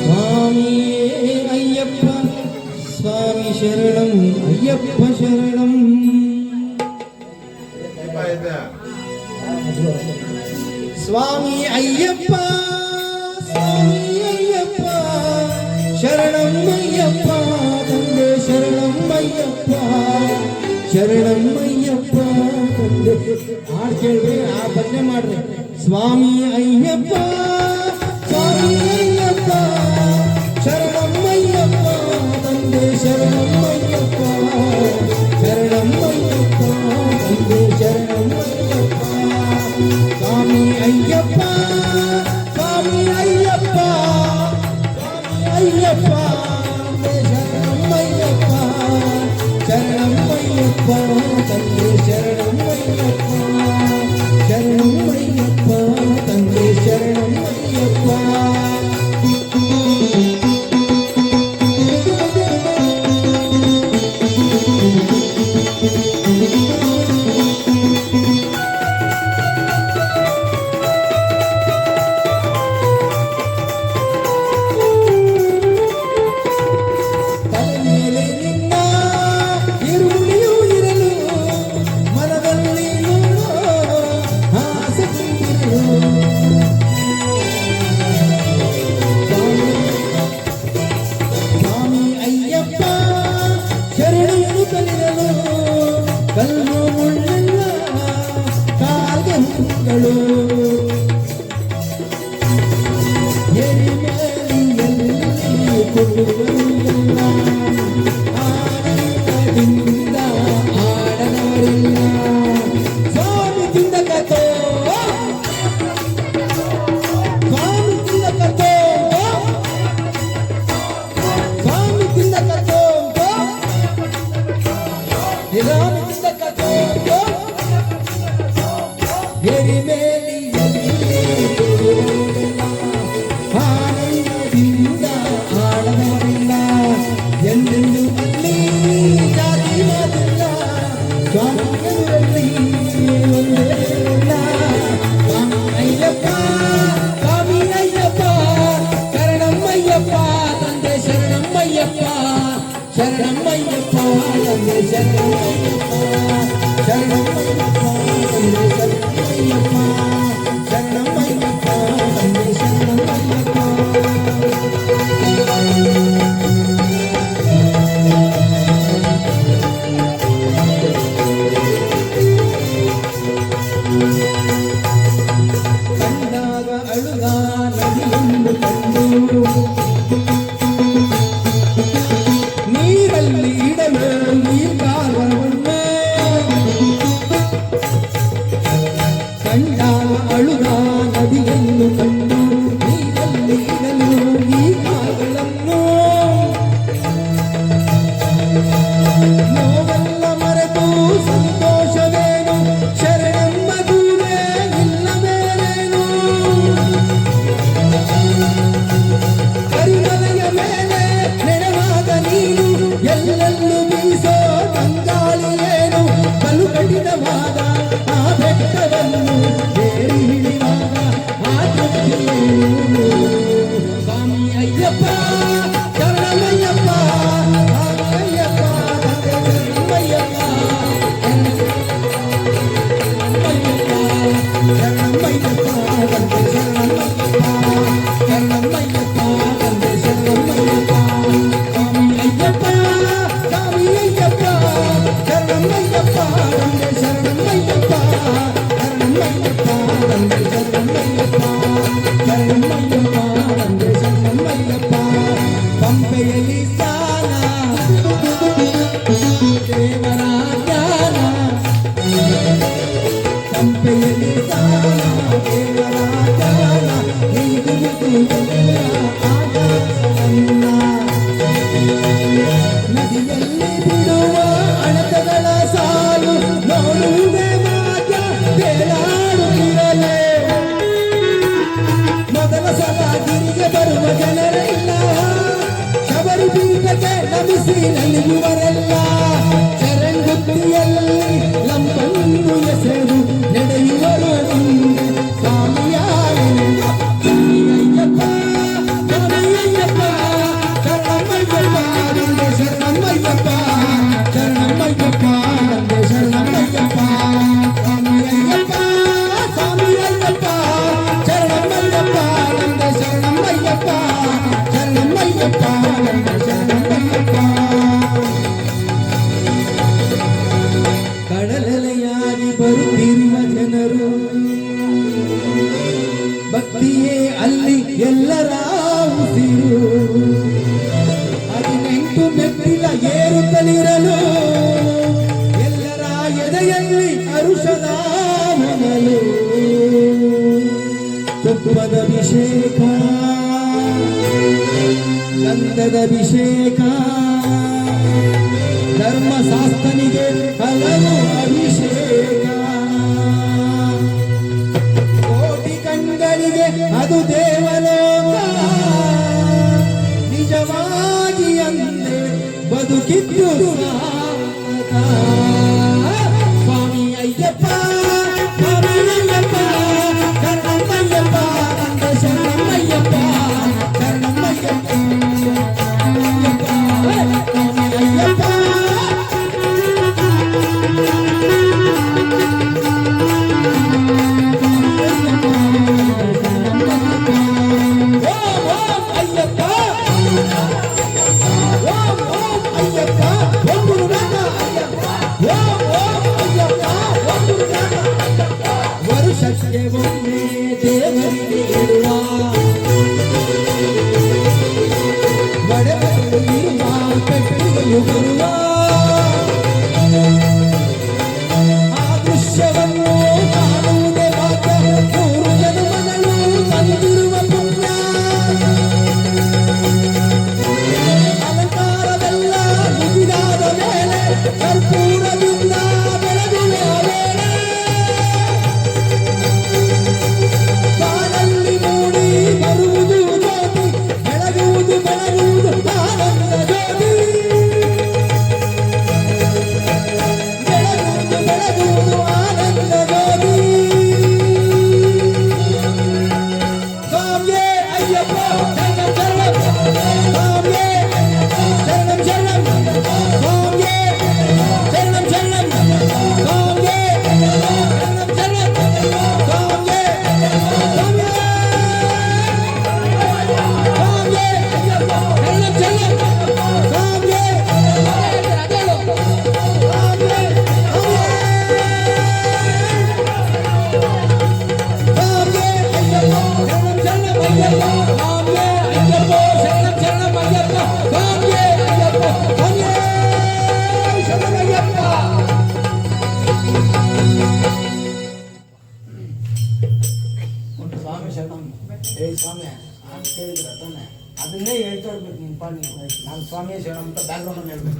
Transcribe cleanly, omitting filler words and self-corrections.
ಸ್ವಾಮಿಯೇ ಅಯ್ಯಪ್ಪ ಸ್ವಾಮಿ ಶರಣಂ ಅಯ್ಯಪ್ಪ ಶರಣಂ. ಸ್ವಾಮಿ ಅಯ್ಯಪ್ಪ ಸ್ವಾಮಿ ಅಯ್ಯಪ್ಪ ಶರಣಂ ಅಯ್ಯಪ್ಪ ತಂದೆ ಶರಣಂ ಅಯ್ಯಪ್ಪ ಶರಣಂ ಅಯ್ಯಪ್ಪ ತಂದೆ. ಹಾಡು ಕೇಳ್ರಿ, ಆ ಭಜನೆ ಮಾಡ್ರಿ. ಸ್ವಾಮಿ ಅಯ್ಯಪ್ಪ ಸ್ವಾಮಿ ಅಯ್ಯಪ್ಪ ಶರಣಂ ಅಯ್ಯಪ್ಪ ತಂದೆ ಶರಣಂ ಅಯ್ಯಪ್ಪ ಶರಣಂ ಅಯ್ಯಪ್ಪ ತಂದೆ ಶರಣಂ ಅಯ್ಯಪ್ಪ. ಸ್ವಾಮಿ ಅಯ್ಯಪ್ಪ ಸ್ವಾಮಿ ಅಯ್ಯಪ್ಪ ಸ್ವಾಮಿ ಅಯ್ಯಪ್ಪ ಶರಣಂ ಅಯ್ಯಪ್ಪ ಶರಣಂ ಅಯ್ಯಪ್ಪ ತಂದೆ ಶರಣಂ ಅಯ್ಯಪ್ಪ ಶರಣಂ ಅಯ್ಯಪ್ಪ ತಂದೆ ಶರಣಂ ಅಯ್ಯಪ್ಪ. ಕಲ್ಲು ಮುಳ್ಳೆಲ್ಲ ಕಾಲ್ಗೆ ಹುಗಳು ಎರಿಮೇಲಿಯಲ್ಲಿ ಕೊಡುವರಿಲ್ಲ ಆನಂದದಿಂದ ಆಡದವರಿಲ್ಲ. ಸ್ವಾಮಿ ತಿಂದಕತೋ ಸ್ವಾಮಿ ತಿಂದಕತೋ ಸ್ವಾಮಿ ತಿಂದಕತೋ ಆನಂದದಿಂದ ಆಡದವರಿಲ್ಲ ಎಂದೆಂದು ಅಲ್ಲಿ ಜಾತಿ ಮಾತಿಲ್ಲ. ಸ್ವಾಮಿಯಲ್ಲಿ ಒಂದೇ ಇಲ್ಲ. ಸ್ವಾಮಿ ಅಯ್ಯಪ್ಪ ಸ್ವಾಮಿ ಅಯ್ಯಪ್ಪ ಶರಣಂ ಅಯ್ಯಪ್ಪ ತಂದೆ ಶರಣಂ ಅಯ್ಯಪ್ಪ ಶರಣಂ ಅಯ್ಯಪ್ಪ ತಂದೆ ಶರಣಂ ಅಯ್ಯಪ್ಪ ಶರಣಂ ಅಯ್ಯಪ್ಪ ತಂದೆ ಶರಣಂ ಅಯ್ಯಪ್ಪ ಶರಣಂ ಅಯ್ಯಪ್ಪ ತಂದೆ ಶರಣಂ ಅಯ್ಯಪ್ಪ. ಕಂಡಾಗ ಅಳುಗ ನದಿಯನ್ನು ಕಂಡು ನೀರಲ್ಲಿ ಇಡಲು ಈ ಕಾಲವನ್ನು ಕಂಡಾಗ ಅಳುಗ ನದಿಯನ್ನು ಕಂಡು ನೀರಲ್ಲಿ ಇಡಲು ಈ ಕಾಲಗಳನ್ನು ನೋವೆಲ್ಲ ಮರೆತು ಸಂತೋಷವೇನು ಶರಣೆಂಬ ದೂರೇ ಇಲ್ಲವೇನೇನು. ಕರಿಮಲೆಯ ಮೇಲೆ ನೆರವಾದ ನೀನು ಎಲ್ಲೆಲ್ಲೂ ಬೀಸೋ ತಂಗಾಳಿಯೇನು. ಬಲು ಕಠಿಣವಾದ ಆ ಬೆಟ್ಟವನ್ನು ಏರಿ ಹಿಡಿಯುವಾಗ ಆ ತೃಪ್ತಿಯೇನು. ಸ್ವಾಮಿ ಅಯ್ಯಪ್ಪ ಶರಣಮಯ್ಯಪ್ಪ ಸ್ವಾಮಿ ಅಯ್ಯಪ್ಪ ತಂದೆ ಶರಣಮಯ್ಯಪ್ಪ ಶರಣಮಯ್ಯಪ್ಪ ತಂದೆ ಶರಣಮಯ್ಯಪ್ಪ ಶರಣಮಯ್ಯಪ್ಪ ತಂದೆ ಶರಣಮಯ್ಯಪ್ಪ. ಸ್ವಾಮಿ ಅಯ್ಯಪ್ಪ ಸ್ವಾಮಿ ಅಯ್ಯಪ್ಪ ಶರಣಮಯ್ಯಪ್ಪ ತಂದೆ ಶರಣಮಯ್ಯಪ್ಪ ಶರಣಮಯ್ಯಪ್ಪ ತಂದೆ ಶರಣಮಯ್ಯಪ್ಪ ಶರಣಮಯ್ಯಪ್ಪ ತಂದೆ ಶರಣಮಯ್ಯಪ್ಪ. ಪಂಪೆಯಲ್ಲಿ ಸ್ನಾನ ದೇವರ ಜ್ಞಾನ ಪಂಪೆಯಲ್ಲಿ ಸ್ನಾನ ದೇವರ ಜ್ಞಾನ ನೀಡುವುದು ಆಕಾಶವನ್ನ. ನದಿಯಲ್ಲಿ ಬಿಡುವ ಅಣಕಗಳ ಸಾಲು ನೋಡುವುದೇ ಮಾತ್ರ ತೇಲಾಡುತ್ತಿರಲೇ. ಮೊದಲ ಸಲ ಗಿರಿಗೆ ಬರುವ ಜನರೆಲ್ಲ ಶಬರಿ ಪೀಠಕ್ಕೆ ನಮಿಸಿ ನಲಿಯುವರೆಲ್ಲ. ಚರಂಗುತ್ತಿಯಲ್ಲಿ ಲಂಬನ್ನು ಎಸೆದು ನಡೆಯುವರು ಮುಂದೆ ಸ್ವಾಮಿಯಾರೆಲ್ಲ. ಸ್ವಾಮಿ ಅಯ್ಯಪ್ಪ ಎಲ್ಲರ ಉಸಿರು 18 ಮೆಟ್ಟಿಲ ಏರುತ್ತಲಿರಲು ಎಲ್ಲರ ಎದೆಯಲ್ಲಿ ಹರುಷದ ಹೊನಲು ತುಪ್ಪದ ಅಭಿಷೇಕ ಗಂಧದ ಅಭಿಷೇಕ ಧರ್ಮಶಾಸ್ತ್ರನಿಗೆ ಹಲವು ಅಭಿಷೇಕ ಕೋಟಿ ಕಣ್ಗಳಿಗೆ ಅದು ದೇವಲೋಕ ನಿಜವಾಗಿ ಅಂದೆ ಬದುಕಿದ್ದು ಸಾರ್ಥಕ. ಸ್ವಾಮಿ ಅಯ್ಯಪ್ಪ ಸ್ವಾಮಿ ಅಯ್ಯಪ್ಪ ಶರಣಮಯ್ಯಪ್ಪ ಶರಣಮಯ್ಯಪ್ಪ ಶರಣಮಯ್ಯಪ್ಪ ಅಯ್ಯಪ್ಪ ವರುಷಕ್ಕೆ ಒಮ್ಮೆ ದೇವರಿಗೆ ಇರುವ ಬಡವರು ಇರುವ ಕಟ್ಟಿಗೆಯು ಬರುವ ಆ ದೃಶ್ಯವನ್ನು ಕಾಣುವುದೇ ಭಾಗ್ಯ 3 ಜನ್ಮಗಳು ತಂದಿರುವ ಪುಣ್ಯ ಅಲಂಕಾರವೆಲ್ಲ ಮುಗಿದಾದ ಮೇಲೆ ಕರ್ಪೂರದಿಂದ ಬೆಳಗುವ ವೇಳೆ ಬಾನಲ್ಲಿ ಮೂಡಿ ಬರುವುದು ಜ್ಯೋತಿ ಬೆಳಗುವುದು ಬೆಳಗುವುದು ಆನಂದ ಜ್ಯೋತಿ ಬೆಳಗುವುದು ಬೆಳಗುವುದು ಆನಂದ ಜ್ಯೋತಿ ಸ್ವಾಮಿಯೇ ಅಯ್ಯಪ್ಪ ಶರಣಂ ಶರಣಂ ಸ್ವಾಮಿಯೇ ಶರಣಂ ಶರಣಂ ಸ್ವಾಮಿಯೇ ಶರಣಂ ಶರಣಂ ಸ್ವಾಮಿಯೇ ಶರಣಂ ಶರಣಂ ಸ್ವಾಮಿಯೇ ಸ್ವಾಮಿಯೇ ಅಯ್ಯಪ್ಪ ಶರಣಂ ಶರಣಂ ಸ್ವಾಮಿಯೇ ಸ್ವಾಮಿ ಶರಣಂ ಏ ಸ್ವಾಮಿ ಅಂತ ಕೇಳಿದ್ರ ತಾನೆ ಅದನ್ನೇ ಹೇಳ್ತಾ ಇರ್ಬೇಕು ನೀನು ನಾನು ಸ್ವಾಮಿ ಶರಣಂ ಅಂತ ಬ್ಯಾಕ್ಗ್ರೌಂಡ್ ಹೇಳ್ಬೇಕು.